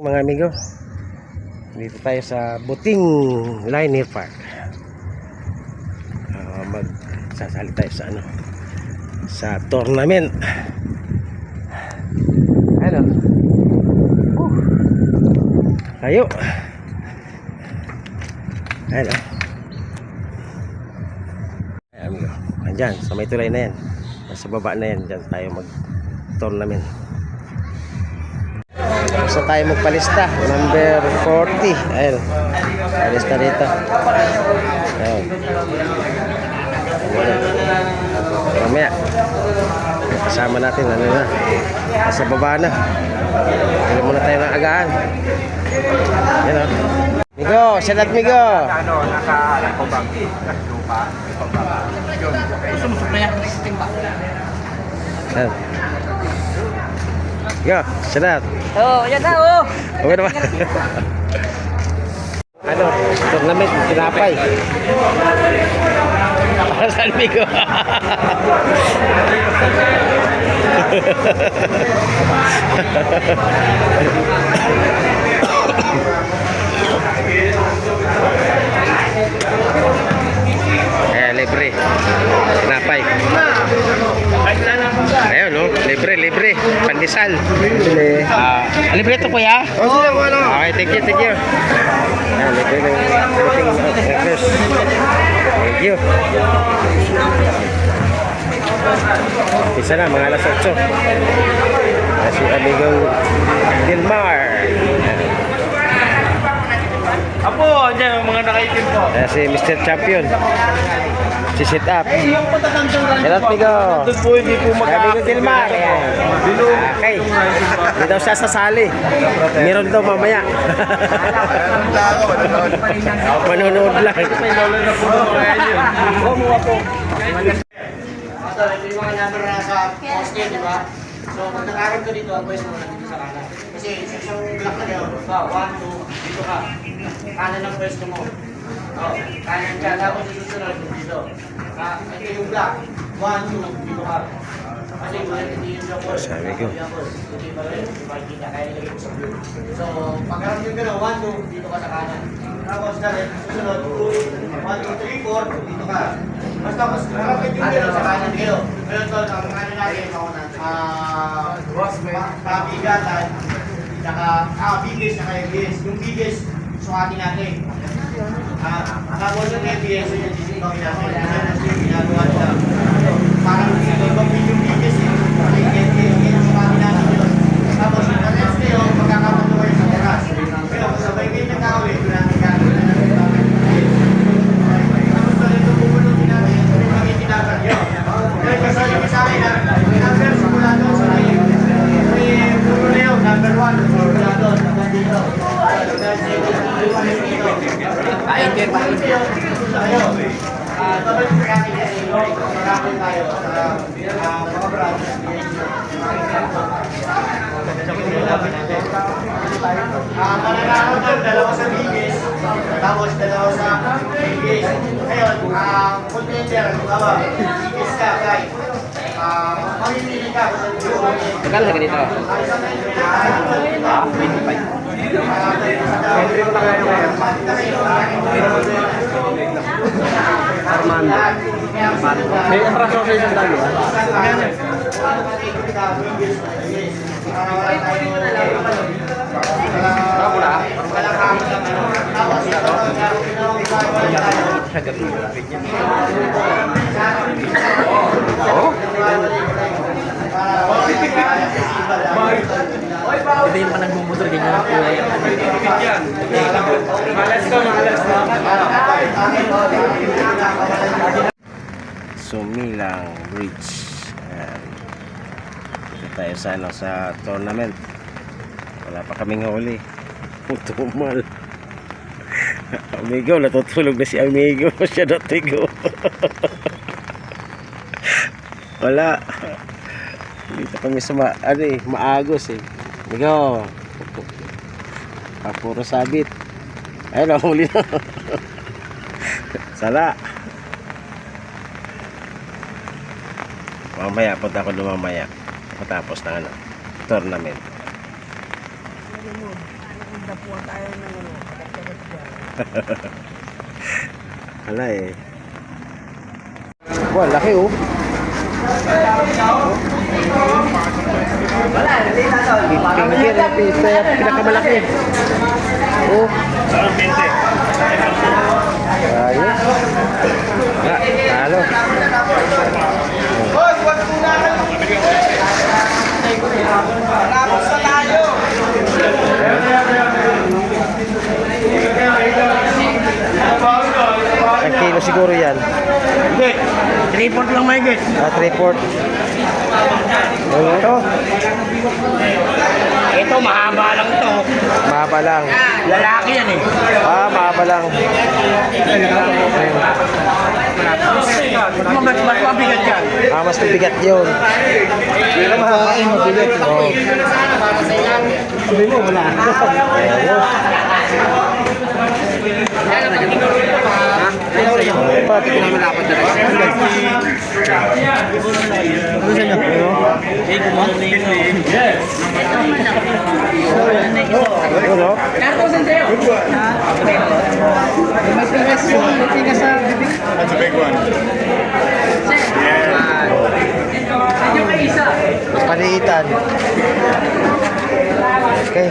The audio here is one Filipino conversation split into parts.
Mga amigo, dito tayo sa Buting Linear Park. Magsasali tayo sa sa tournament. Ano? Ayo. Ano? Ay, amigo, andyan, sa may tulay na yan. Sa baba na yan, dyan tayo mag-tournament. Gusto tayo magpalista. Number 40. Ayun. Palista dito. Ayun. Mamaya kasama natin na nasa baba na. Hindi muna tayo ng agaan. Yan o. Migo, shout out Migo. Naka-kubang lupa. Sumusok na yan. Yan. Yo, shout out. Oh, yan na oh. Okay naman. Tournament, tinapay. Para sa Migo. Libre. Tinapay. Ayun, no? Libre. Pandesal. Libre ito, kuya? Okay, thank you. Libre ng breakfast. Thank you. Isa na, mga alas 8. Si amigong Dilmar. Apo, dyan mga nakaitim po. Si Mr. Champion. Si sit up. Hello, Migo. Doon po hindi po Amigong Dilmar. Okay. Hindi daw siya sasali. Meron daw mamaya. Manonood lang. May lolo na po kaya yun. Kumuha po. Ito yung mga number na sa poste, di ba? So, pag nakaroon ko dito, ang pwes mo nandito sa kanan. Kasi sa isang block na yun, 1, 2, dito ka. Kanan ang pwesto mo. Kanan ka, tapos susunod dito. Ito yung block, 1, 2, dito ka. Kasi hindi yung block ko. Sabi ko. Hindi ba rin? Makikita, kaya nilagay ko sa blue. So, pagkaroon yung gano'n, 1, 2, dito ka sa kanan. Tapos ganun, susunod, 1, 2, 3, 4, dito ka. Mas tapos, harapin yung gano'n sa kanan kayo. Ngayon doon, ang ano natin, pabigatan, bigis, saka FBS. Yung bigis, sukatin natin. Tapos yung FBS, yung gawin natin. Yung ginagawa nila. Parang yung bigis, yung sukatin natin yun. Tapos yung rest kayo, magkakapatuwa sa oras. Pero kung sabay kayo ng tao, ito natin gagawin na natin. Tapos doon ito pupunutin natin, ito rin kami tinagal. Kaya kasali ka sa akin na, number simula doon sa may puno na yun, number 1, simula doon, hanggang dito. Painter. Tayo. Tapos kakakin kasi, kakakin tayo sa mga branch. Mananakaw doon, dalawa sa bigis, tapos dalawa sa bigis. Ngayon, contender, bigis ka, guys. Mamimili ka kung saan gusto mo. Magkano sa ganito? 25. Entry ko na kayo ngayon. May atraso sa isang dalo. Ito yung panagmumotor, ganyan ang kulay. Malas ka. Sumilang Bridge. Ayan. Dito tayo sa tournament. Wala pa kaming huli. Tumal. Amigo, natutulog na si Amigo. Siya natigo. Wala. Dito kami sa maagos eh. Amigo. Puro sabit. Ayun, huli na. Sala. Mamaya, punta ko lumamaya. Matapos na tournament. Wala eh. Wah, laki oh. Pinggir, pinakamalaki. Oh. Ayos. Talo. Hoy, huwag muna kayo. Tapos na tayo. 1 kilo siguro yan. Hindi. 3-4 lang mahigit. 3/4. Ito. Ito, mahaba lang to. Mahaba lang. Lalaki yan eh. Mahaba lang. Mas mabigat yan. Mas mabigat yun. Ay, mabigat. Oh. Sabi mo, wala. Pati ko naman dapat na rin. That's a big one. Mas paliitan. Okay.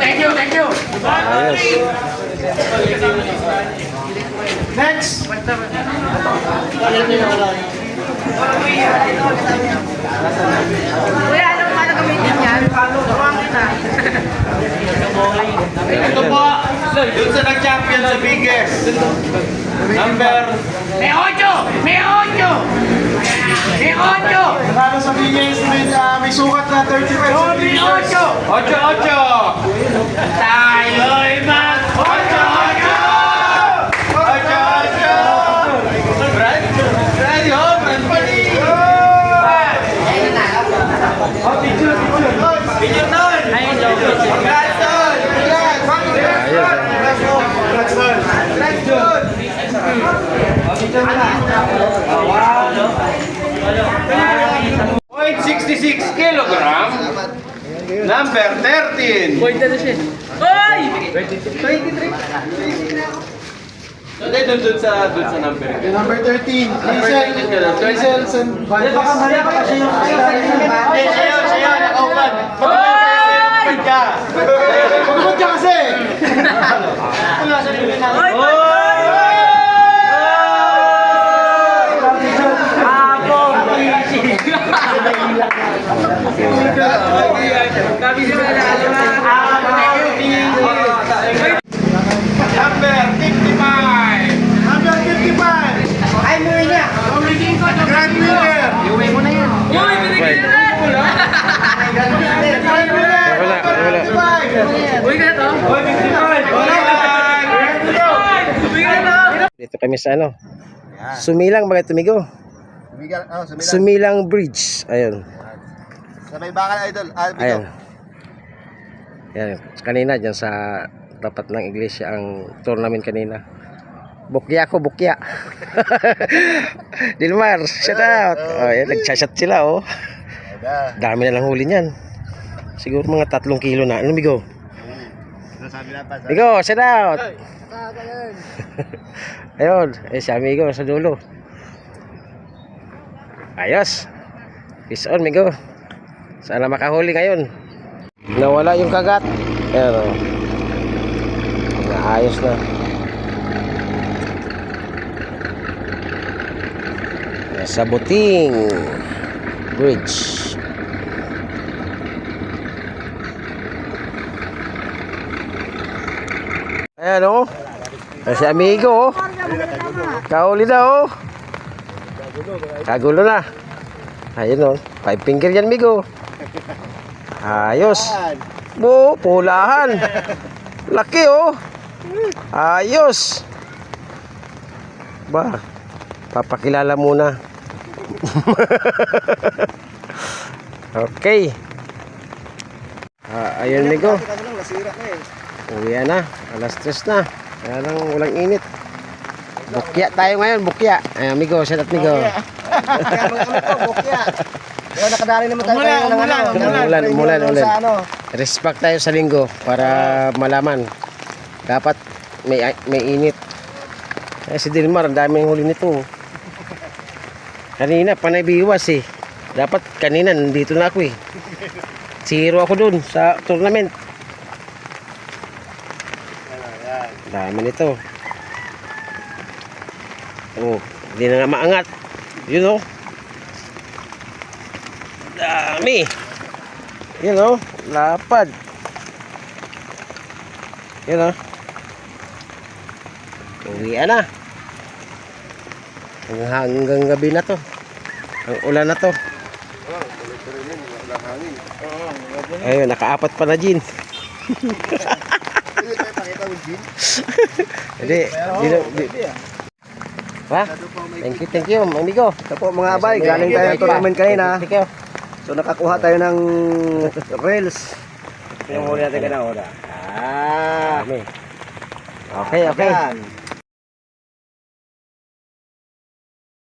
Thank you. Ayos. Next. Kuya, anong paano gamitin yan? Turuan kita. Ito po, dun sa nag-champion sa biggest. Number. May 8! May 8! May 8! Nanalo sa biggest, may sukat na 35 May 8! 8-8. Tayo'y mag 8-8. 8-8. Brad? Brad, yo, Brad pa rin. Picture doon. Congrats doon. Congrats doon. 0.66 kilogram. Number 13. Point na siya. Hoy! Hindi, dun sa number. Number 13, Hazel and Baka mali ako siya yung siya yun, naka-open. Pag-open ka. Pagod ka kasi! Number 55. Number 55, Ay, muwi niya. Grand winner! Uwi mo na yan. Uy, binigyan na! Grand winner! Wala, wala. 55! Uy, ka na to? Bigyan na! Dito kami sa ano. Sumilang mga tumigo. Sumilang Bridge. Ayun. Sa may bakal idol, Ayun. Yan. Kanina dyan sa tapat ng iglesia ang tournament kanina. Bukya ko, bukya. Dilmar, shout out. Oh, yan, nagchat sila oh. Dami na lang huli niyan. Siguro mga 3 kilo na. Ano, Migo? Migo, shout out. Ayun, si amigo sa dulo. Ayos. Peace on, Migo. Sana makahuli ngayon. Nawala yung kagat. Ayan o. Naayos na. Sa Buting Bridge. Ayan o. Si amigo o. Kahuli na o. Kagulo na. Ayun o. 5 finger yan, amigo. Ayos. Pulahan. Laki oh. Ayos. Ba. Papakilala muna. Okay. Ayun, amigo. Uwi na. Alas 3 na. Kaya lang walang init. Bukya tayo ngayon, bukya. Ay, amigo, shout out, amigo. Bukya. Nakadali naman tayo ng Umulan ulit. sa ano, Respect tayo sa linggo para malaman. Dapat may init. Si Dilmar, ang daming huli nito. Kanina, panay biwas eh. Dapat kanina, nandito na ako eh. 0 ako dun sa tournament. Dami nito. Oh, hindi na nga maangat. Yun oh. Dami. Yun oh, lapad. Yun oh. Uwian na. Hanggang gabi na to. Ang ulan na to. Ayun, nakaapat pa na Jin. Hindi. Ha? Thank you, amigo. Ito po mga abay, galing tayo ng tournament kanina. Thank you. So nakakuha tayo ng reels. Yung muli natin ka na oras. Okay. Yan.